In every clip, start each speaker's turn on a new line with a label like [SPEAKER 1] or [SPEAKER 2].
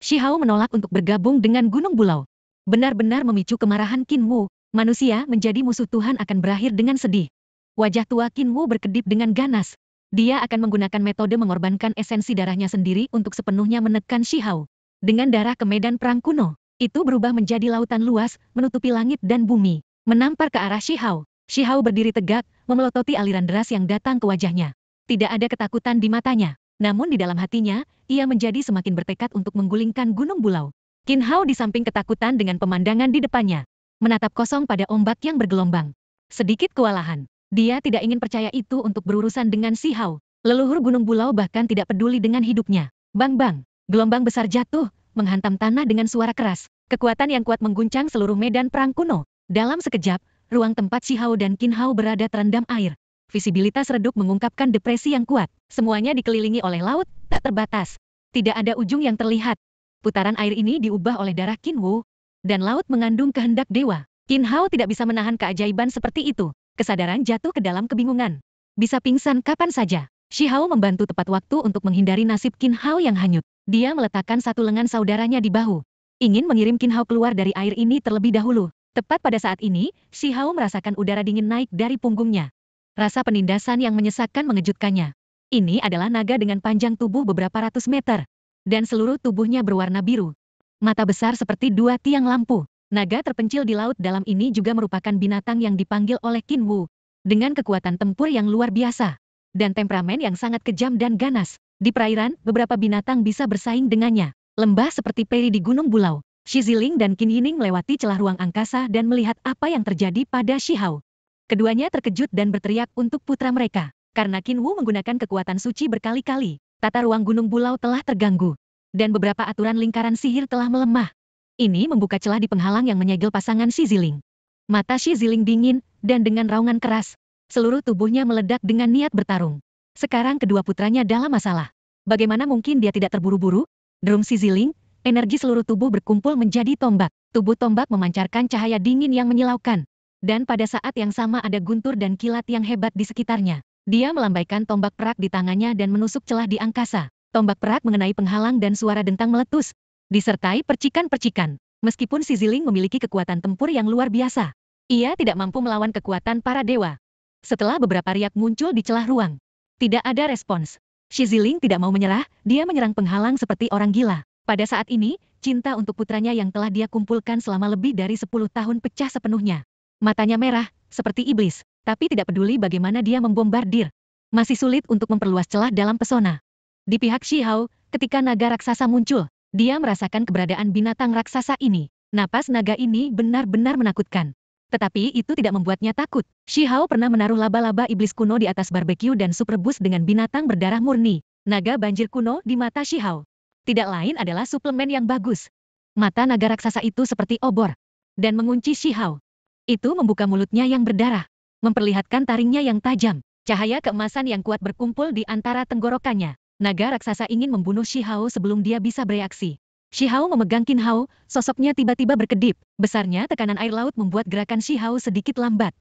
[SPEAKER 1] Shi Hao menolak untuk bergabung dengan Gunung Bulau. Benar-benar memicu kemarahan Qin Wu. Manusia menjadi musuh Tuhan akan berakhir dengan sedih. Wajah tua Qin Wu berkedip dengan ganas. Dia akan menggunakan metode mengorbankan esensi darahnya sendiri untuk sepenuhnya menekan Shi Hao. Dengan darah ke medan perang kuno, itu berubah menjadi lautan luas, menutupi langit dan bumi. Menampar ke arah Shi Hao. Shi Hao berdiri tegak, memelototi aliran deras yang datang ke wajahnya. Tidak ada ketakutan di matanya. Namun di dalam hatinya, ia menjadi semakin bertekad untuk menggulingkan Gunung Bulau. Qin Hao di samping ketakutan dengan pemandangan di depannya. Menatap kosong pada ombak yang bergelombang. Sedikit kewalahan. Dia tidak ingin percaya itu untuk berurusan dengan Shi Hao. Leluhur Gunung Bulau bahkan tidak peduli dengan hidupnya. Bang-bang. Gelombang besar jatuh, menghantam tanah dengan suara keras. Kekuatan yang kuat mengguncang seluruh medan perang kuno. Dalam sekejap, ruang tempat Shi Hao dan Qin Hao berada terendam air. Visibilitas redup mengungkapkan depresi yang kuat. Semuanya dikelilingi oleh laut, tak terbatas. Tidak ada ujung yang terlihat. Putaran air ini diubah oleh darah Qin Wu. Dan laut mengandung kehendak dewa. Qin Hao tidak bisa menahan keajaiban seperti itu. Kesadaran jatuh ke dalam kebingungan. Bisa pingsan kapan saja. Shi Hao membantu tepat waktu untuk menghindari nasib Qin Hao yang hanyut. Dia meletakkan satu lengan saudaranya di bahu. Ingin mengirim Qin Hao keluar dari air ini terlebih dahulu. Tepat pada saat ini, Shi Hao merasakan udara dingin naik dari punggungnya. Rasa penindasan yang menyesakkan mengejutkannya. Ini adalah naga dengan panjang tubuh beberapa ratus meter. Dan seluruh tubuhnya berwarna biru. Mata besar seperti dua tiang lampu. Naga terpencil di laut dalam ini juga merupakan binatang yang dipanggil oleh Qin Wu. Dengan kekuatan tempur yang luar biasa. Dan temperamen yang sangat kejam dan ganas. Di perairan, beberapa binatang bisa bersaing dengannya. Lembah seperti Peri di Gunung Bulau. Shi Ziling dan Qin Yining melewati celah ruang angkasa dan melihat apa yang terjadi pada Shi Hao. Keduanya terkejut dan berteriak untuk putra mereka. Karena Qin Wu menggunakan kekuatan suci berkali-kali, tata ruang Gunung Bulau telah terganggu. Dan beberapa aturan lingkaran sihir telah melemah. Ini membuka celah di penghalang yang menyegel pasangan Shi Ziling. Mata Shi Ziling dingin, dan dengan raungan keras, seluruh tubuhnya meledak dengan niat bertarung. Sekarang kedua putranya dalam masalah. Bagaimana mungkin dia tidak terburu-buru? Derum Shi Ziling, energi seluruh tubuh berkumpul menjadi tombak. Tubuh tombak memancarkan cahaya dingin yang menyilaukan. Dan pada saat yang sama ada guntur dan kilat yang hebat di sekitarnya. Dia melambaikan tombak perak di tangannya dan menusuk celah di angkasa. Tombak perak mengenai penghalang dan suara dentang meletus. Disertai percikan-percikan. Meskipun Shi Ziling memiliki kekuatan tempur yang luar biasa, ia tidak mampu melawan kekuatan para dewa. Setelah beberapa riak muncul di celah ruang, tidak ada respons. Shi Ziling tidak mau menyerah, dia menyerang penghalang seperti orang gila. Pada saat ini, cinta untuk putranya yang telah dia kumpulkan selama lebih dari 10 tahun pecah sepenuhnya. Matanya merah, seperti iblis, tapi tidak peduli bagaimana dia membombardir. Masih sulit untuk memperluas celah dalam pesona. Di pihak Shi Hao, ketika naga raksasa muncul, dia merasakan keberadaan binatang raksasa ini. Napas naga ini benar-benar menakutkan. Tetapi itu tidak membuatnya takut. Shi Hao pernah menaruh laba-laba iblis kuno di atas barbeque dan sup rebus dengan binatang berdarah murni. Naga banjir kuno di mata Shi Hao. Tidak lain adalah suplemen yang bagus. Mata naga raksasa itu seperti obor. Dan mengunci Shi Hao. Itu membuka mulutnya yang berdarah. Memperlihatkan taringnya yang tajam. Cahaya keemasan yang kuat berkumpul di antara tenggorokannya. Naga raksasa ingin membunuh Shi Hao sebelum dia bisa bereaksi. Shi Hao memegang Qin Hao, sosoknya tiba-tiba berkedip. Besarnya tekanan air laut membuat gerakan Shi Hao sedikit lambat.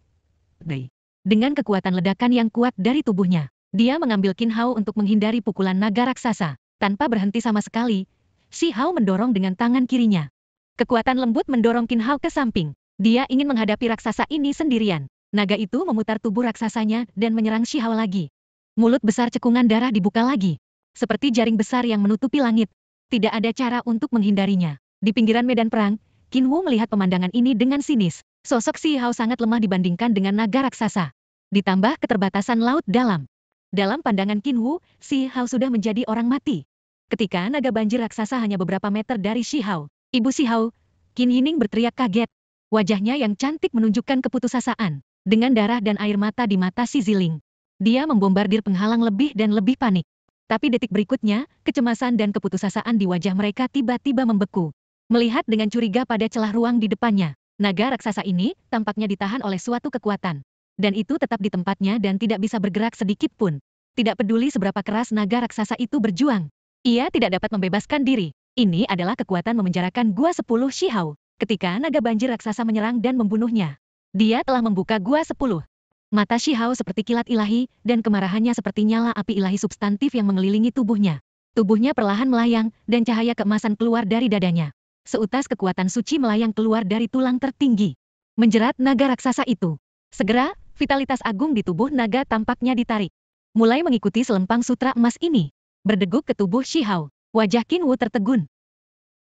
[SPEAKER 1] Dengan kekuatan ledakan yang kuat dari tubuhnya, dia mengambil Qin Hao untuk menghindari pukulan naga raksasa. Tanpa berhenti sama sekali, Shi Hao mendorong dengan tangan kirinya. Kekuatan lembut mendorong Qin Hao ke samping. Dia ingin menghadapi raksasa ini sendirian. Naga itu memutar tubuh raksasanya dan menyerang Shi Hao lagi. Mulut besar cekungan darah dibuka lagi. Seperti jaring besar yang menutupi langit. Tidak ada cara untuk menghindarinya. Di pinggiran medan perang, Qin Wu melihat pemandangan ini dengan sinis. Sosok Shi Hao sangat lemah dibandingkan dengan naga raksasa. Ditambah keterbatasan laut dalam. Dalam pandangan Qin Wu, Shi Hao sudah menjadi orang mati. Ketika naga banjir raksasa hanya beberapa meter dari Shi Hao, Ibu Shi Hao, Qin Yining berteriak kaget. Wajahnya yang cantik menunjukkan keputusasaan. Dengan darah dan air mata di mata Shi Ziling. Dia membombardir penghalang lebih dan lebih panik. Tapi detik berikutnya, kecemasan dan keputusasaan di wajah mereka tiba-tiba membeku. Melihat dengan curiga pada celah ruang di depannya, naga raksasa ini tampaknya ditahan oleh suatu kekuatan. Dan itu tetap di tempatnya dan tidak bisa bergerak sedikit pun. Tidak peduli seberapa keras naga raksasa itu berjuang. Ia tidak dapat membebaskan diri. Ini adalah kekuatan memenjarakan Gua 10 Shi Hao. Ketika naga banjir raksasa menyerang dan membunuhnya, dia telah membuka Gua 10. Mata Shi Hao seperti kilat ilahi, dan kemarahannya seperti nyala api ilahi substantif yang mengelilingi tubuhnya. Tubuhnya perlahan melayang, dan cahaya keemasan keluar dari dadanya. Seutas kekuatan suci melayang keluar dari tulang tertinggi, menjerat naga raksasa itu. Segera, vitalitas agung di tubuh naga tampaknya ditarik, mulai mengikuti selempang sutra emas ini. Berdeguk ke tubuh Shi Hao. Wajah Qin Wu tertegun.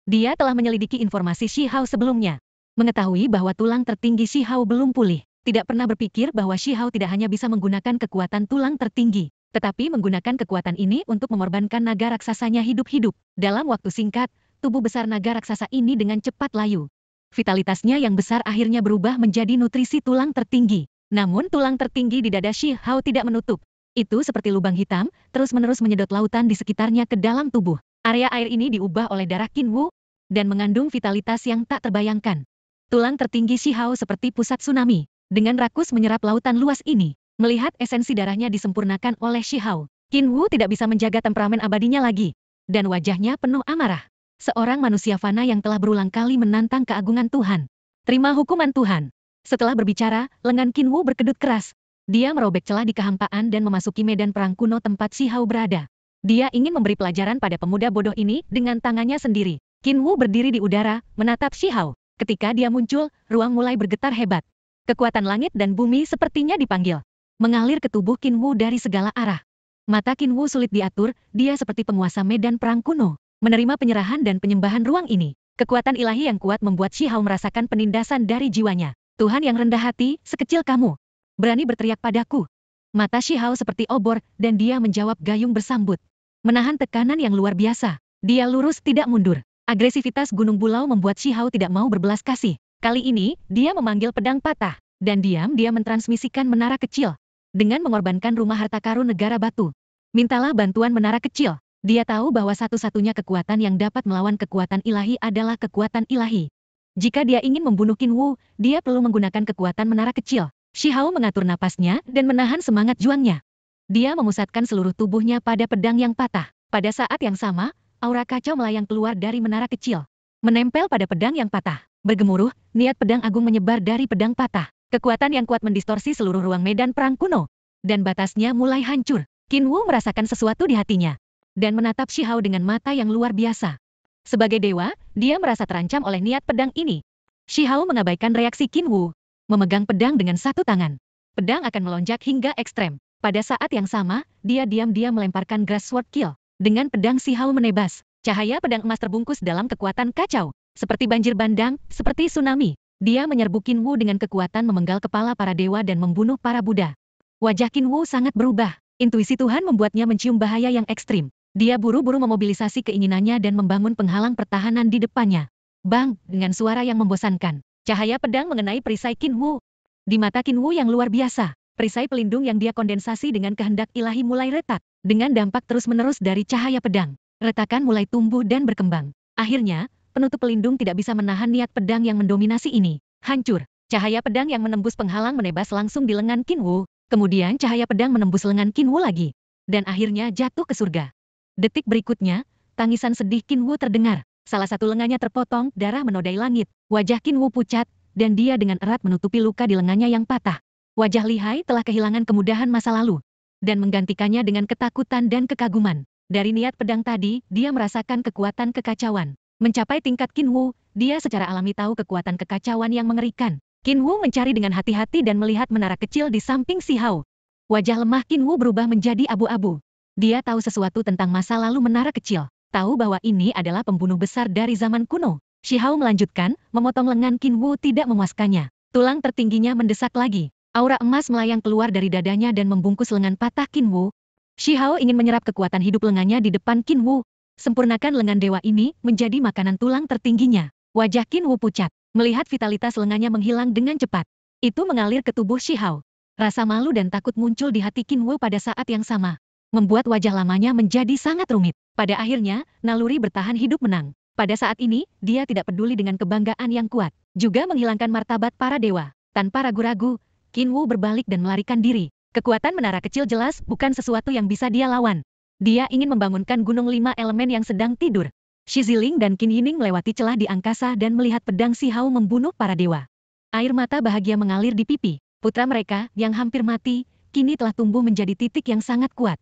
[SPEAKER 1] Dia telah menyelidiki informasi Shi Hao sebelumnya. Mengetahui bahwa tulang tertinggi Shi Hao belum pulih. Tidak pernah berpikir bahwa Shi Hao tidak hanya bisa menggunakan kekuatan tulang tertinggi, tetapi menggunakan kekuatan ini untuk mengorbankan naga raksasanya hidup-hidup. Dalam waktu singkat, tubuh besar naga raksasa ini dengan cepat layu. Vitalitasnya yang besar akhirnya berubah menjadi nutrisi tulang tertinggi. Namun tulang tertinggi di dada Shi Hao tidak menutup. Itu seperti lubang hitam, terus-menerus menyedot lautan di sekitarnya ke dalam tubuh. Area air ini diubah oleh darah Qin Wu, dan mengandung vitalitas yang tak terbayangkan. Tulang tertinggi Shi Hao seperti pusat tsunami. Dengan rakus menyerap lautan luas ini, melihat esensi darahnya disempurnakan oleh Shi Hao, Qin Wu tidak bisa menjaga temperamen abadinya lagi, dan wajahnya penuh amarah. Seorang manusia fana yang telah berulang kali menantang keagungan Tuhan. Terima hukuman Tuhan. Setelah berbicara, lengan Qin Wu berkedut keras. Dia merobek celah di kehampaan dan memasuki medan perang kuno tempat Shi Hao berada. Dia ingin memberi pelajaran pada pemuda bodoh ini dengan tangannya sendiri. Qin Wu berdiri di udara, menatap Shi Hao. Ketika dia muncul, ruang mulai bergetar hebat. Kekuatan langit dan bumi sepertinya dipanggil, mengalir ke tubuh Qin Wu dari segala arah. Mata Qin Wu sulit diatur, dia seperti penguasa medan perang kuno. Menerima penyerahan dan penyembahan ruang ini, kekuatan ilahi yang kuat membuat Shi Hao merasakan penindasan dari jiwanya. Tuhan yang rendah hati, sekecil kamu, berani berteriak padaku. Mata Shi Hao seperti obor, dan dia menjawab gayung bersambut. Menahan tekanan yang luar biasa, dia lurus tidak mundur. Agresivitas Gunung Bulau membuat Shi Hao tidak mau berbelas kasih. Kali ini, dia memanggil pedang patah, dan diam-diam mentransmisikan menara kecil. Dengan mengorbankan rumah harta karun negara batu. Mintalah bantuan menara kecil. Dia tahu bahwa satu-satunya kekuatan yang dapat melawan kekuatan ilahi adalah kekuatan ilahi. Jika dia ingin membunuh Qin Wu, dia perlu menggunakan kekuatan menara kecil. Shi Hao mengatur napasnya dan menahan semangat juangnya. Dia memusatkan seluruh tubuhnya pada pedang yang patah. Pada saat yang sama, aura kacau melayang keluar dari menara kecil, menempel pada pedang yang patah. Bergemuruh, niat pedang agung menyebar dari pedang patah. Kekuatan yang kuat mendistorsi seluruh ruang medan perang kuno. Dan batasnya mulai hancur. Qin Wu merasakan sesuatu di hatinya. Dan menatap Shi Hao dengan mata yang luar biasa. Sebagai dewa, dia merasa terancam oleh niat pedang ini. Shi Hao mengabaikan reaksi Qin Wu. Memegang pedang dengan satu tangan. Pedang akan melonjak hingga ekstrem. Pada saat yang sama, dia diam-diam melemparkan Grass Sword Kill. Dengan pedang Shi Hao menebas. Cahaya pedang emas terbungkus dalam kekuatan kacau. Seperti banjir bandang, seperti tsunami. Dia menyerbu Qin Wu dengan kekuatan memenggal kepala para dewa dan membunuh para Buddha. Wajah Qin Wu sangat berubah. Intuisi Tuhan membuatnya mencium bahaya yang ekstrim. Dia buru-buru memobilisasi keinginannya dan membangun penghalang pertahanan di depannya. Bang, dengan suara yang membosankan. Cahaya pedang mengenai perisai Qin Wu. Di mata Qin Wu yang luar biasa, perisai pelindung yang dia kondensasi dengan kehendak ilahi mulai retak. Dengan dampak terus-menerus dari cahaya pedang, retakan mulai tumbuh dan berkembang. Akhirnya, penutup pelindung tidak bisa menahan niat pedang yang mendominasi ini. Hancur. Cahaya pedang yang menembus penghalang menebas langsung di lengan Qin Wu. Kemudian cahaya pedang menembus lengan Qin Wu lagi. Dan akhirnya jatuh ke surga. Detik berikutnya, tangisan sedih Qin Wu terdengar. Salah satu lengannya terpotong, darah menodai langit. Wajah Qin Wu pucat, dan dia dengan erat menutupi luka di lengannya yang patah. Wajah lihai telah kehilangan kemudahan masa lalu. Dan menggantikannya dengan ketakutan dan kekaguman. Dari niat pedang tadi, dia merasakan kekuatan kekacauan. Mencapai tingkat Qin Wu, dia secara alami tahu kekuatan kekacauan yang mengerikan. Qin Wu mencari dengan hati-hati dan melihat menara kecil di samping Shi Hao. Wajah lemah Qin Wu berubah menjadi abu-abu. Dia tahu sesuatu tentang masa lalu menara kecil. Tahu bahwa ini adalah pembunuh besar dari zaman kuno. Shi Hao melanjutkan, memotong lengan Qin Wu tidak memuaskannya. Tulang tertingginya mendesak lagi. Aura emas melayang keluar dari dadanya dan membungkus lengan patah Qin Wu. Shi Hao ingin menyerap kekuatan hidup lengannya di depan Qin Wu. Sempurnakan lengan dewa ini menjadi makanan tulang tertingginya. Wajah Qin Wu pucat, melihat vitalitas lengannya menghilang dengan cepat. Itu mengalir ke tubuh Shi Hao. Rasa malu dan takut muncul di hati Qin Wu pada saat yang sama. Membuat wajah lamanya menjadi sangat rumit. Pada akhirnya, naluri bertahan hidup menang. Pada saat ini, dia tidak peduli dengan kebanggaan yang kuat. Juga menghilangkan martabat para dewa. Tanpa ragu-ragu, Qin Wu berbalik dan melarikan diri. Kekuatan menara kecil jelas bukan sesuatu yang bisa dia lawan. Dia ingin membangunkan gunung 5 elemen yang sedang tidur. Shi Ziling dan Qin Yining melewati celah di angkasa dan melihat pedang Shi Hao membunuh para dewa. Air mata bahagia mengalir di pipi. Putra mereka, yang hampir mati, kini telah tumbuh menjadi titik yang sangat kuat.